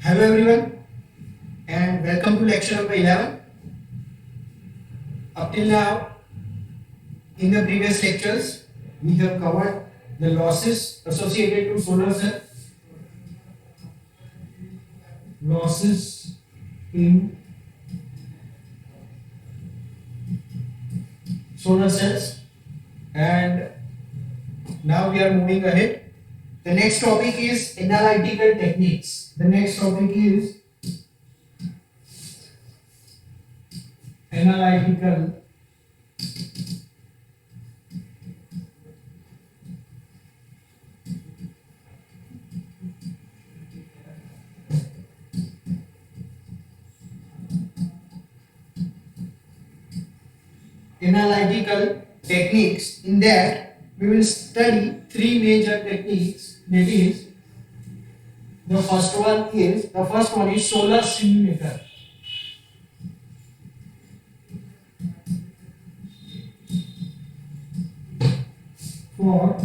Hello everyone and welcome to lecture number 11. Up till now, in the previous lectures, we have covered the losses associated to solar cell, losses in solar cells, and now we are moving ahead. The next topic is analytical techniques. The next topic is analytical techniques. In that we will study three major techniques. That is, the first one is solar simulator. For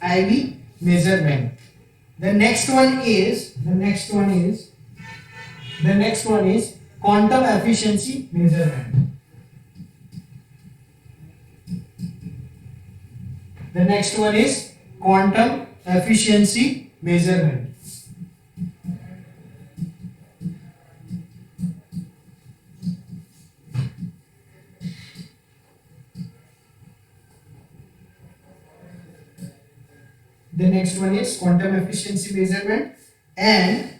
IV measurement. The next one is quantum efficiency measurement. The next one is quantum efficiency measurement. The next one is quantum efficiency measurement, and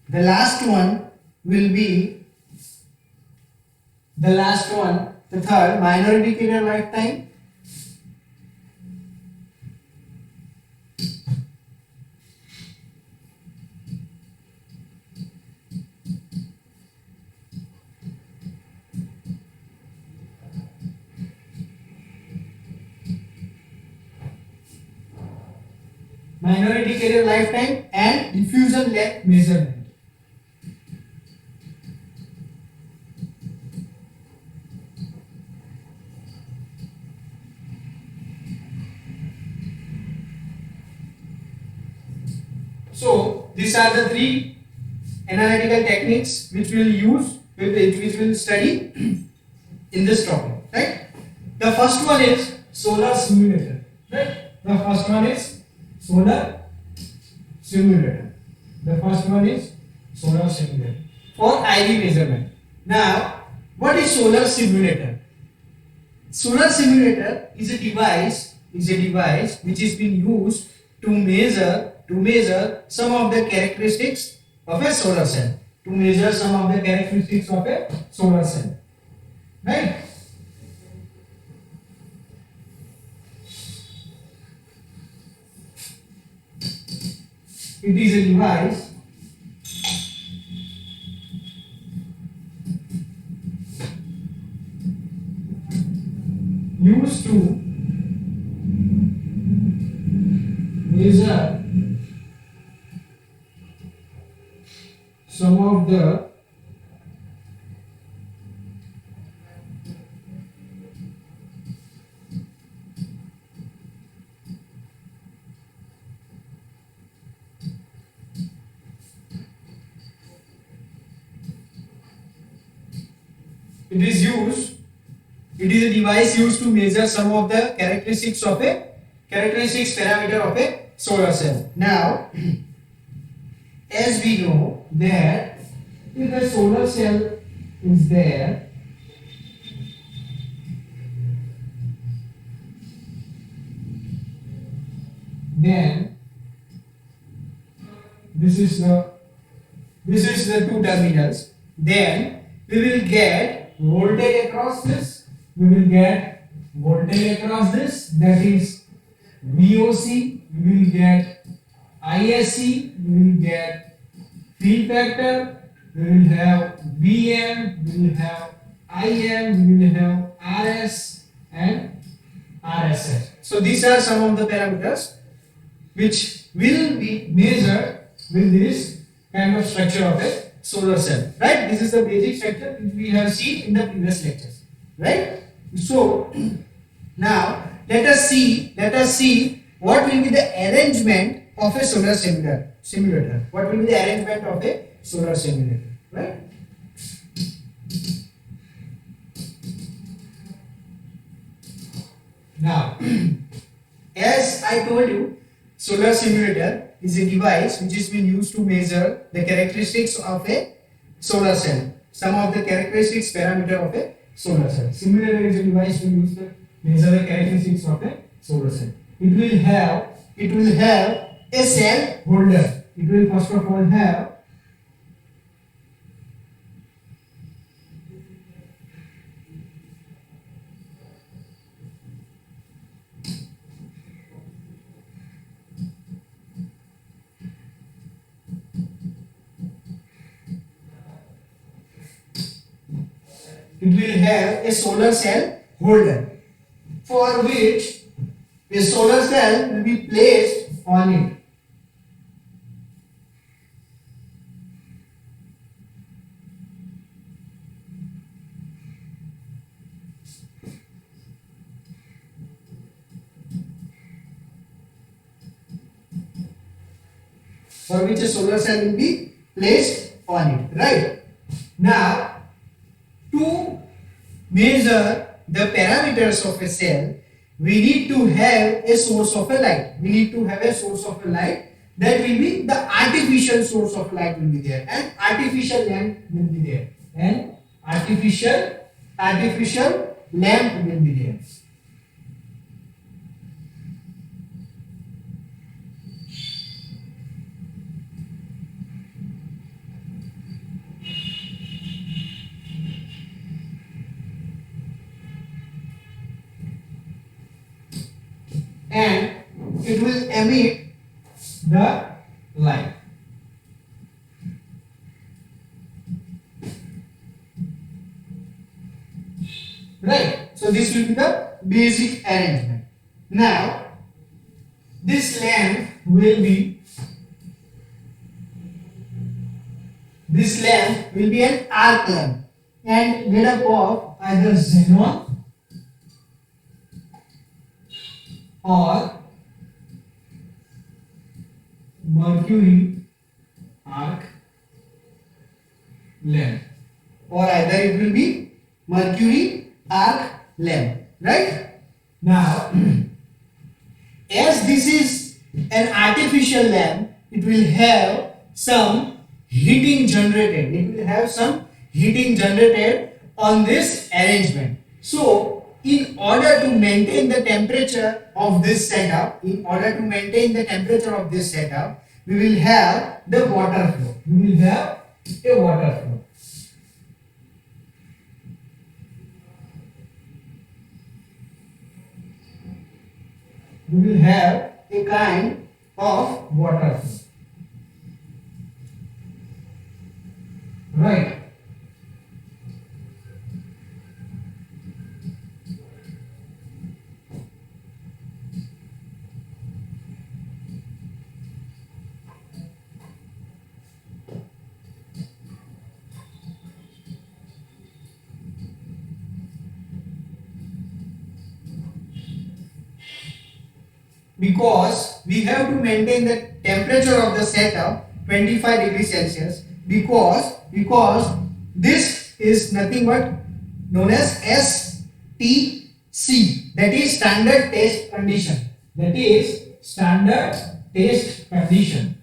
the last one will be the third, minority carrier lifetime. Minority carrier lifetime and diffusion length measurement. So these are the three analytical techniques which we will study in this topic, right? The first one is solar simulator, right? The first one is solar simulator for IV measurement. Now, what is solar simulator? Solar simulator is a device which is being used to measure some of the characteristics of a solar cell. Right? It is a device used to measure some of the It is a device used to measure some of the characteristics parameter of a solar cell. Now, as we know that if a solar cell is there, then this is the two terminals. Then we will get voltage across this. That is VOC. We will get ISC. We will get field factor. We will have VM. We will have IM. We will have RS and RSS. So these are some of the parameters which will be measured with this kind of structure of a solar cell, right? This is the basic structure which we have seen in the previous lectures. right? So now let us see what will be the arrangement of a solar simulator. What will be the arrangement of a solar simulator, right? Now, as I told you, solar simulator is a device which is being used to measure the characteristics of a solar cell. Some of the characteristics parameter of a solar cell. simulator is a device to use to measure the characteristics of a solar cell. It will have A cell holder. It will first of all have a solar cell holder for which a solar cell will be placed on it. For which a solar cell will be placed on it, right? Now, to measure the parameters of a cell, we need to have a source of a light. We need to have a source of a light. That will be the artificial source of light will be there, and artificial lamp will be there, and artificial lamp will be there. And it will emit the light. right. So this will be the basic arrangement. Now this lamp will be an arc lamp and made up of Either xenon or mercury arc lamp. or either it will be mercury arc lamp, right? Now, As this is an artificial lamp, it will have some heating generated. It will have some heating generated on this arrangement. So, in order to maintain the temperature of this setup, we will have the water flow. we will have a water flow. We will have a kind of Water flow. Right. because we have to maintain the temperature of the setup 25 degrees Celsius because this is nothing but known as STC, that is standard test condition. That is standard test condition.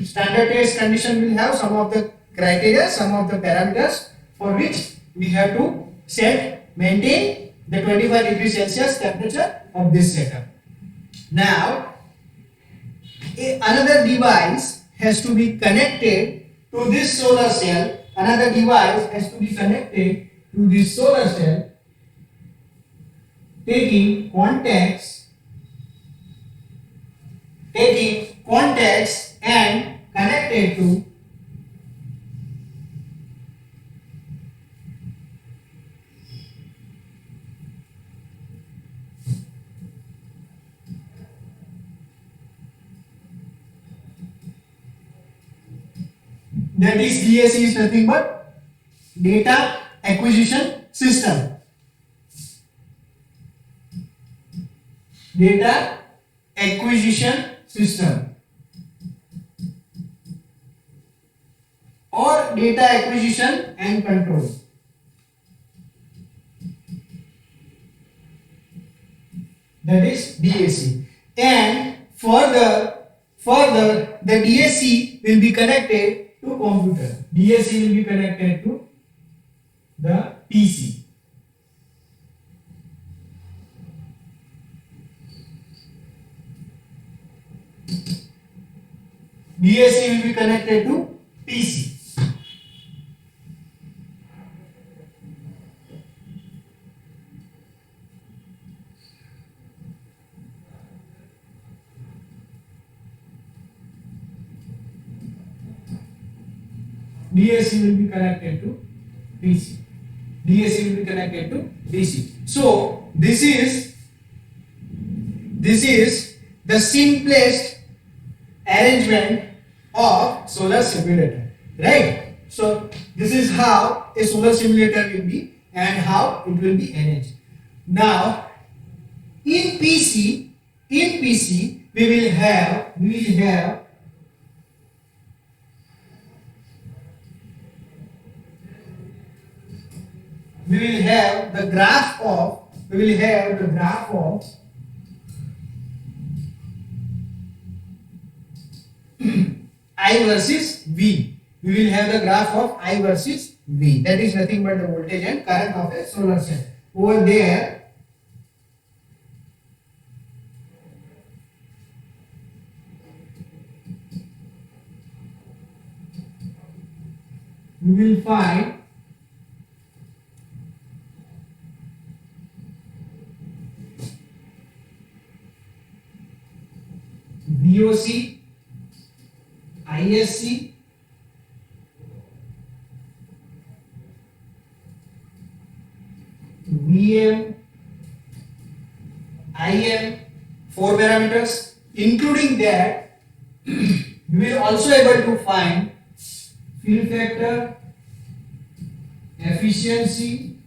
Standard test condition will have some of the criteria, some of the parameters for which we have to maintain the 25 degrees Celsius temperature of this setup. Now, another device has to be connected to this solar cell. Another device has to be connected To this solar cell, taking contacts and connected to That is DAC is nothing but data acquisition system. Data acquisition system or data acquisition and control. That is DAC. And further the DAC will be connected to computer. DAC will be connected to the PC. DAC will be connected to PC. DAC will be connected to PC. DAC will be connected to DC. So this is the simplest arrangement of solar simulator, right? So this is how a solar simulator will be and how it will be arranged. Now in PC we will have the graph of I versus V. We will have the graph of I versus V. That is nothing but the voltage and current of a solar cell. Over there, we will find VOC, ISC, VM, IM, 4 parameters. Including that, we will also able to find fill factor, efficiency,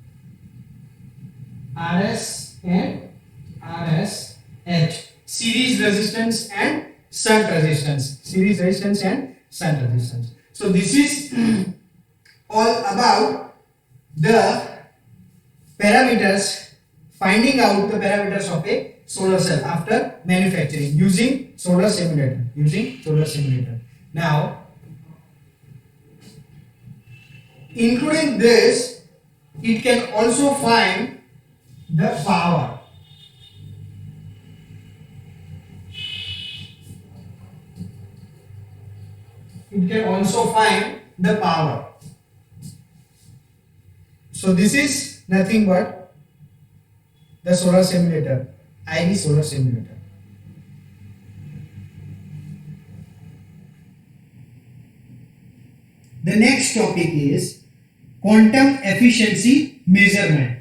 RS and RSH, series resistance and shunt resistance. So this is all about the parameters, finding out the parameters of a solar cell after manufacturing using solar simulator. Now, including this, it can also find the power. It can also find the power. So this is nothing but the solar simulator, IV solar simulator. The next topic is quantum efficiency measurement.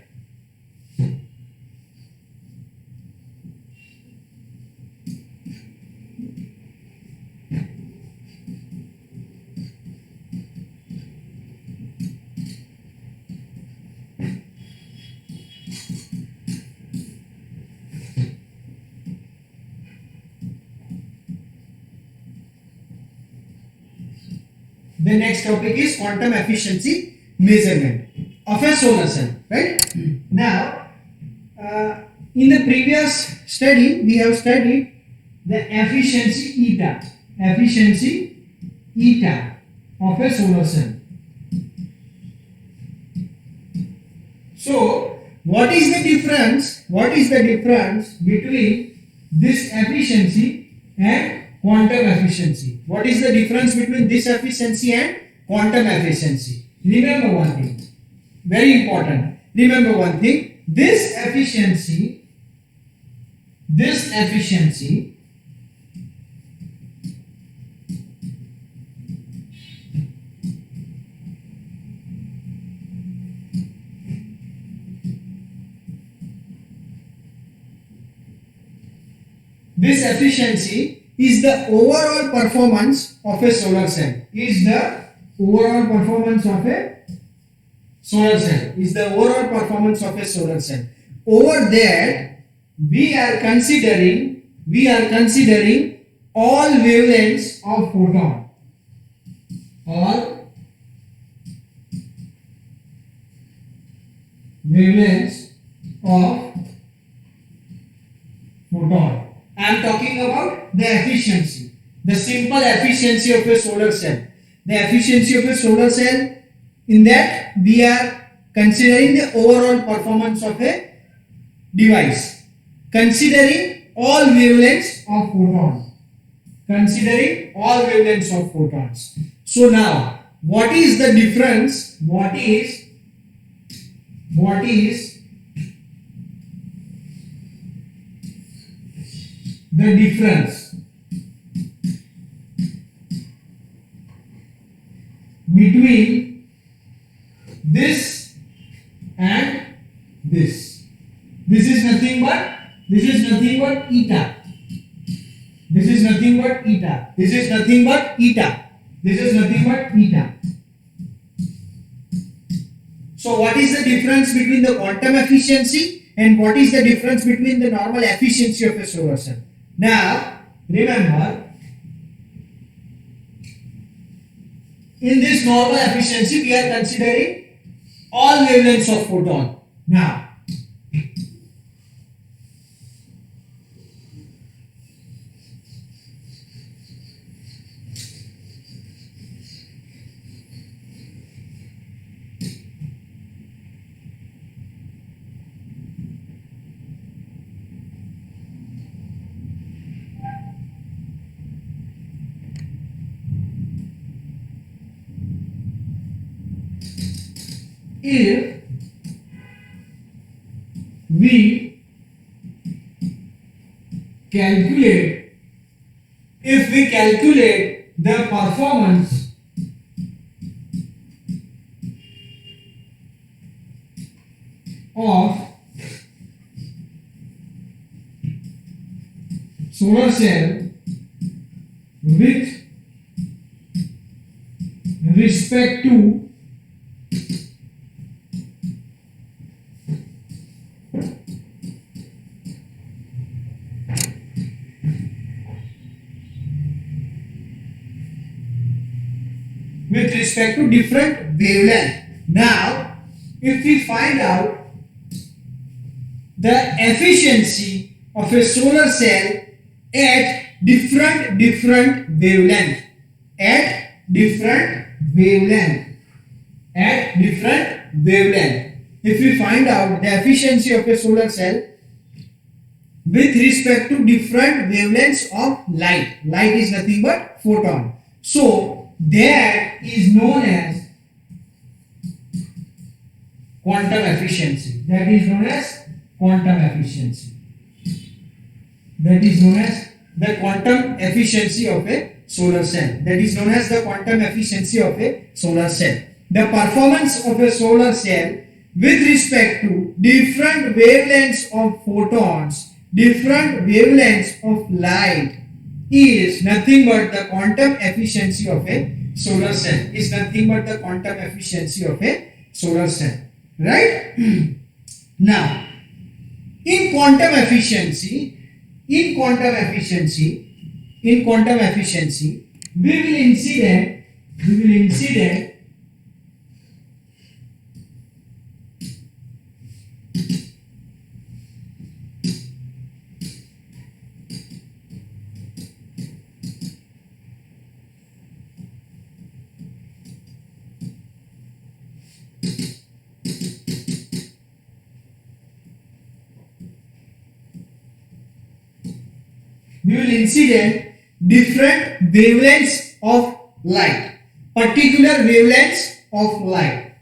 The next topic is quantum efficiency measurement of a solar cell, right? Now, in the previous study, we have studied the efficiency eta of a solar cell. So, what is the difference between this efficiency and quantum efficiency? What is the difference between this efficiency and quantum efficiency? Remember one thing, very important. Remember one thing, this efficiency is the overall performance of a solar cell. overall performance of a solar cell. Is the overall performance of a solar cell. Over there, we are considering all wavelengths of photon. All wavelengths of photon. I am talking about the efficiency, the simple efficiency of a solar cell. The efficiency of a solar cell, in that we are considering the overall performance of a device, considering all wavelengths of photon. Considering all wavelengths of photons. So now, what is the difference? What is the difference between this and this? This is nothing but eta. This is nothing but eta. This is nothing but eta. This is nothing but eta. So what is the difference between the quantum efficiency and what is the difference between the normal efficiency of a solar cell? Now, remember, in this normal efficiency, we are considering all wavelengths of photon. Now, if we calculate the performance of solar cell with respect to different wavelength. Now, if we find out the efficiency of a solar cell at different wavelength, if we find out the efficiency of a solar cell with respect to different wavelengths of light is nothing but photon. So that is known as quantum efficiency. That is known as quantum efficiency. That is known as the quantum efficiency of a solar cell. That is known as the quantum efficiency of a solar cell. The performance of a solar cell with respect to different wavelengths of photons, different wavelengths of light, is nothing but the quantum efficiency of a solar cell. Is nothing but the quantum efficiency of a solar cell. Right? Now, in quantum efficiency, we will incident different wavelengths of light, particular wavelengths of light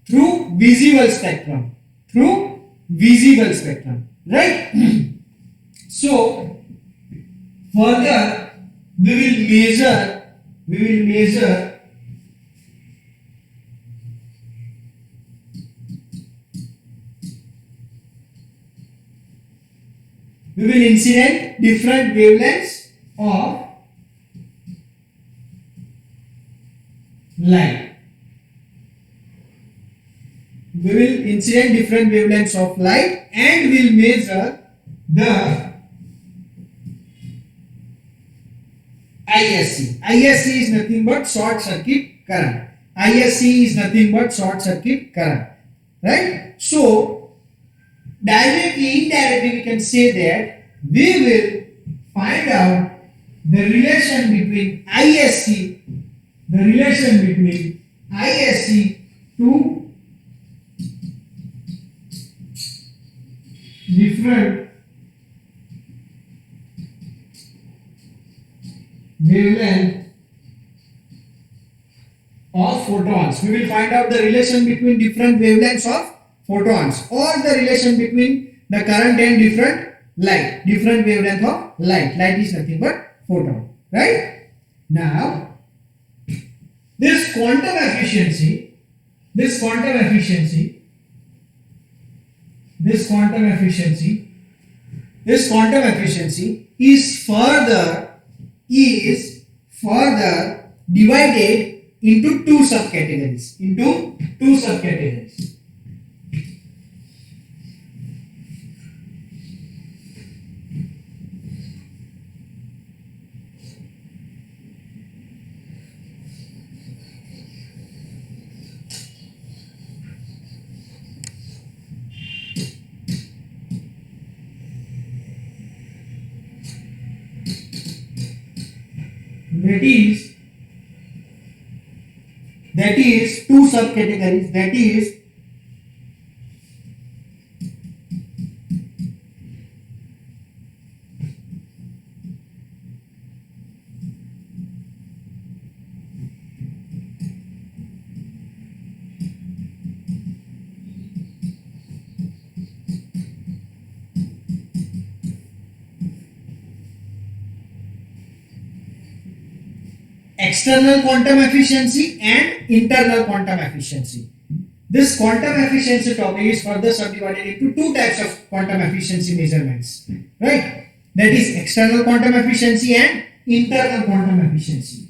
through visible spectrum, right? So further we will measure incident different wavelengths of light. We will incident different wavelengths of light and will measure the ISC. ISC is nothing but short circuit current. ISC is nothing but short circuit current. Right? So, directly, indirectly we can say that we will find out the relation between ISC, to different wavelength of photons. We will find out the relation between different wavelengths of photons, or the relation between the current and different wavelength of light. Light is nothing but photon, right? Now, this quantum efficiency is further divided into two subcategories. That is two subcategories, that is external quantum efficiency and internal quantum efficiency. This quantum efficiency topic is further subdivided into two types of quantum efficiency measurements, right? That is external quantum efficiency and internal quantum efficiency.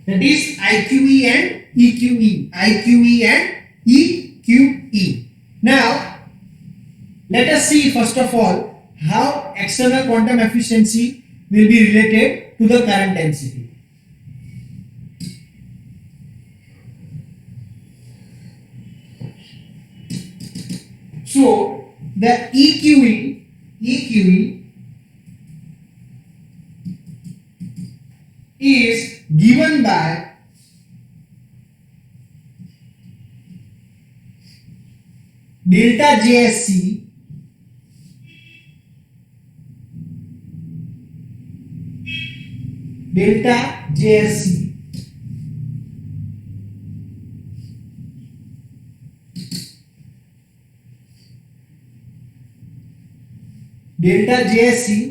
That is IQE and EQE. Now, let us see first of all how external quantum efficiency will be related to the current density. So, the EQE is given by delta JSC delta JSC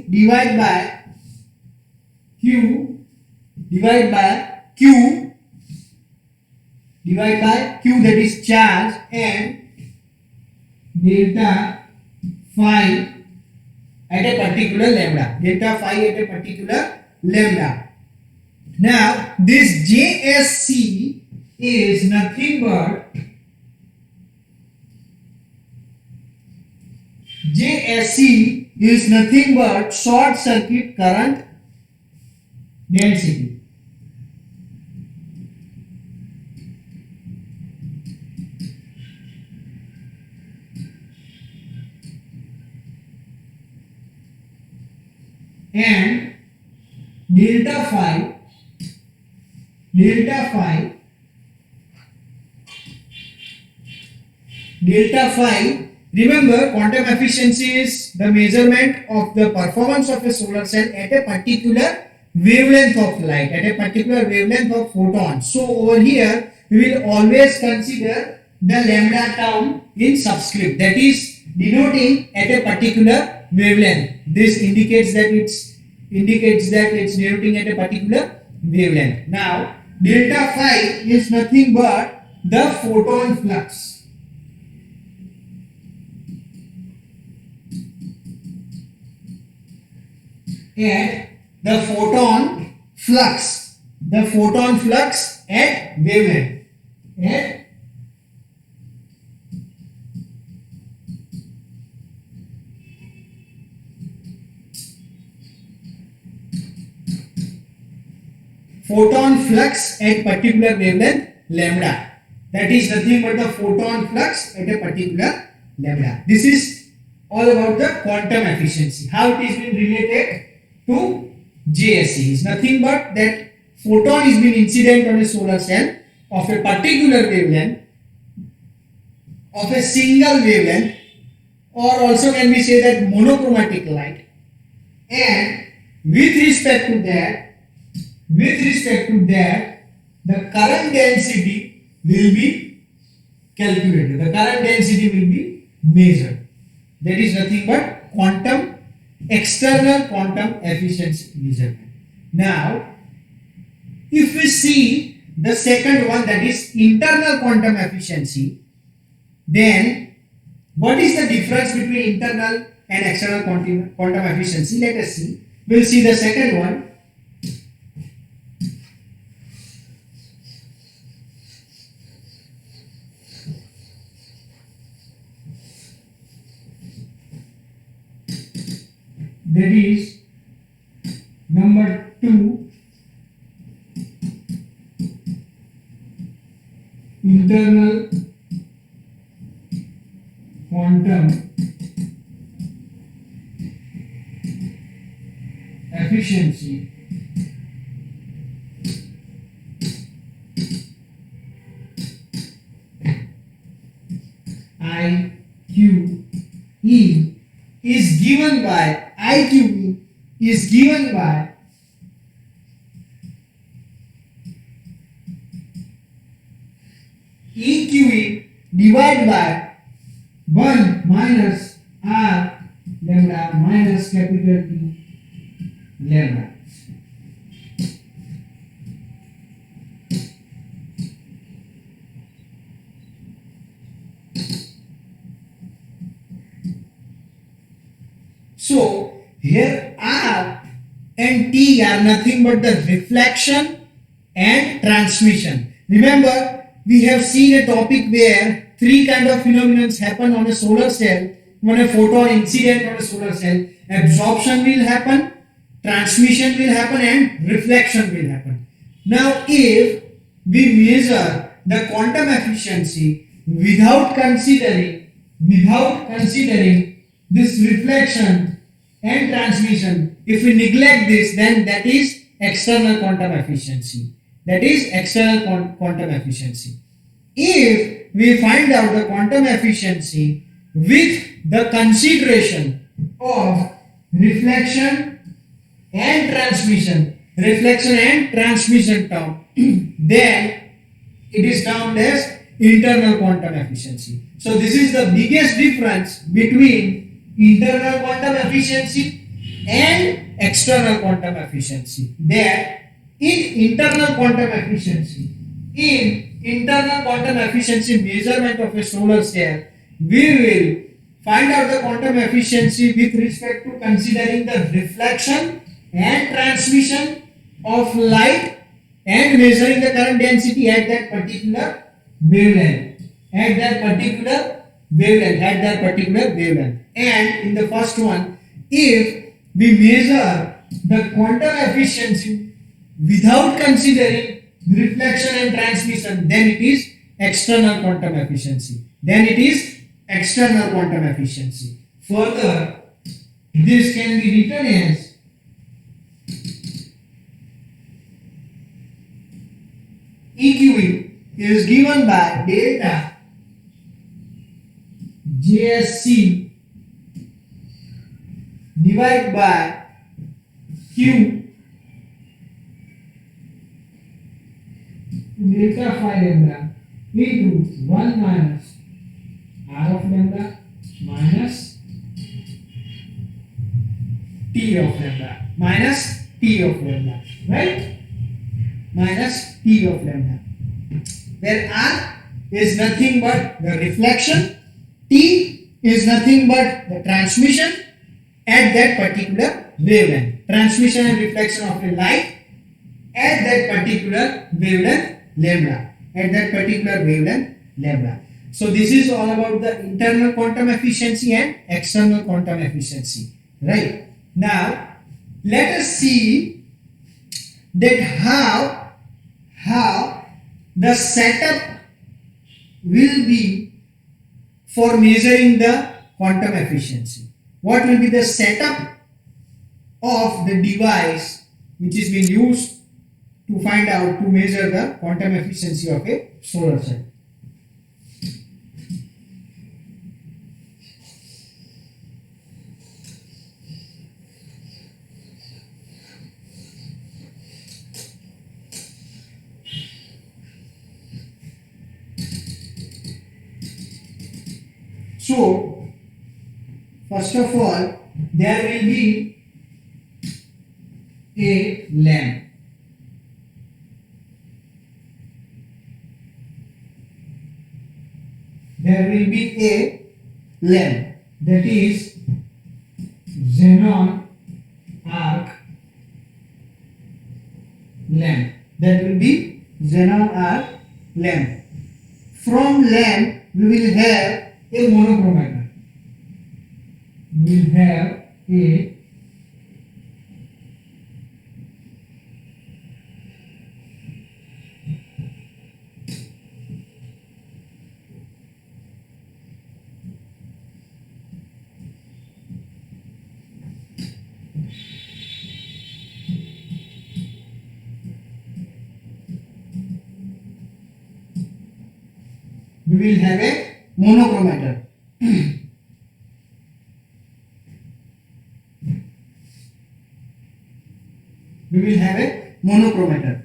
divided by Q that is charge, and delta phi at a particular lambda. Now this JSC is nothing but short circuit current density. And delta phi remember, quantum efficiency is the measurement of the performance of a solar cell at a particular wavelength of light, at a particular wavelength of photons. So over here we will always consider the lambda term in subscript, that is denoting at a particular wavelength. This indicates that it's denoting at a particular wavelength. Now delta phi is nothing but the photon flux. And the photon flux at wavelength. At photon flux at particular wavelength lambda. That is nothing but the photon flux at a particular lambda. This is all about the quantum efficiency. How it is been related to JSC is nothing but that photon is been incident on a solar cell of a particular wavelength, of a single wavelength, or also can we say that monochromatic light, and with respect to that, the current density will be calculated, the current density will be measured. That is nothing but external quantum efficiency measurement. Now if we see the second one, that is internal quantum efficiency, then what is the difference between internal and external quantum efficiency? Let us see. We'll see the second one. That is number 2, internal quantum efficiency. IQE is given by EQE divided by 1 minus R lambda minus capital T lambda. So here R and T are nothing but the reflection and transmission. Remember, we have seen a topic where 3 kind of phenomena happen on a solar cell. When a photon incident on a solar cell, absorption will happen, transmission will happen, and reflection will happen. Now if we measure the quantum efficiency without considering this reflection and transmission, if we neglect this, then that is external quantum efficiency. If we find out the quantum efficiency with the consideration of reflection and transmission term, then it is termed as internal quantum efficiency. So this is the biggest difference between internal quantum efficiency and external quantum efficiency. That in internal quantum efficiency measurement of a solar cell, we will find out the quantum efficiency with respect to considering the reflection and transmission of light and measuring the current density at that particular wavelength. And in the first one, if we measure the quantum efficiency without considering reflection and transmission, then it is external quantum efficiency. Further, this can be written as EQE is given by delta JSC divided by Q delta phi lambda into 1 minus R of lambda minus T of lambda, right? T of lambda, where R is nothing but the reflection, T is nothing but the transmission at that particular wavelength. Transmission and reflection of a light at that particular wavelength lambda. At that particular wavelength lambda. So this is all about the internal quantum efficiency and external quantum efficiency. Right. Now let us see that how the setup will be for measuring the quantum efficiency. What will be the setup of the device which is being used to find out to measure the quantum efficiency of a solar cell? So, first of all, there will be a lamp. There will be a lamp, that is xenon arc lamp. That will be xenon arc lamp. From lamp we will have a monochromator. We will have a monochromator. We will have a monochromator.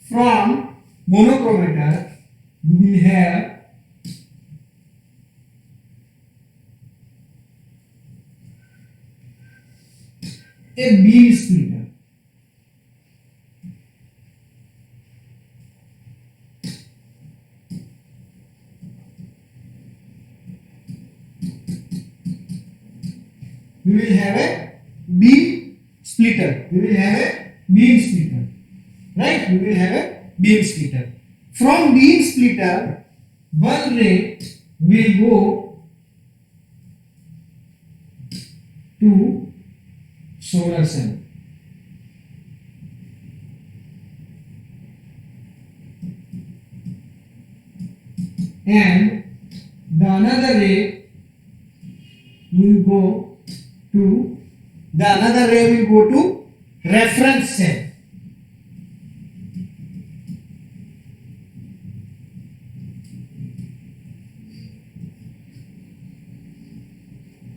From monochromator, we will have a beam splitter. We will have a beam splitter. We will have a beam splitter. Right? We will have a beam splitter. From beam splitter, one ray will go to solar cell. And the another ray will go to reference cell.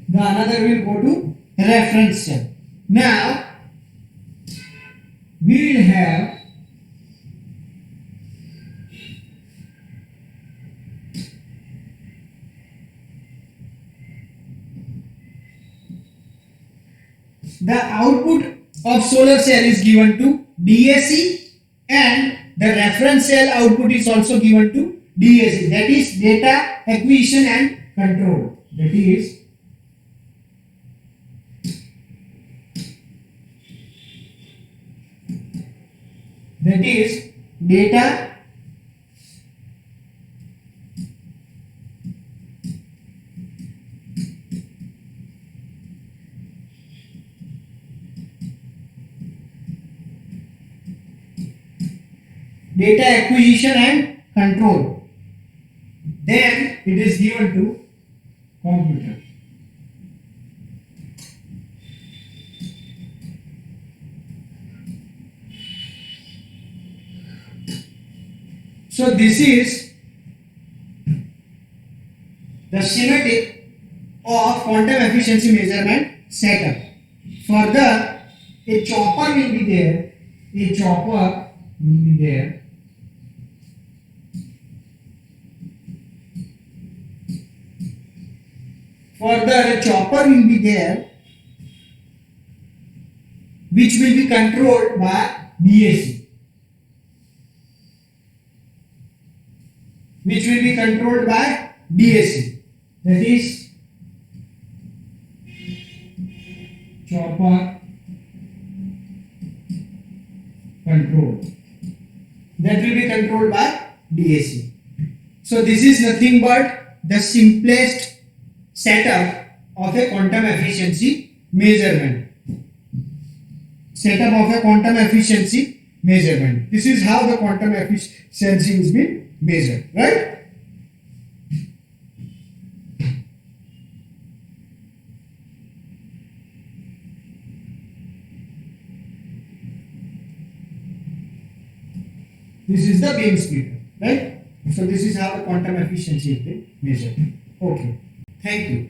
The another will go to reference cell. Now we will have the output of solar cell is given to DAC and the reference cell output is also given to DAC, that is data acquisition and control. That is data acquisition and control. Then it is given to computer. So this is the schematic of quantum efficiency measurement setup. Further, a chopper will be there. Further, a chopper will be there, which will be controlled by DAC. which will be controlled by DAC. That is chopper control. That will be controlled by DAC. So this is nothing but the simplest setup of a quantum efficiency measurement. Setup of a quantum efficiency measurement. This is how the quantum efficiency is being measured, right? This is the beam speed, right? So this is how the quantum efficiency is being measured. Okay. Thank you.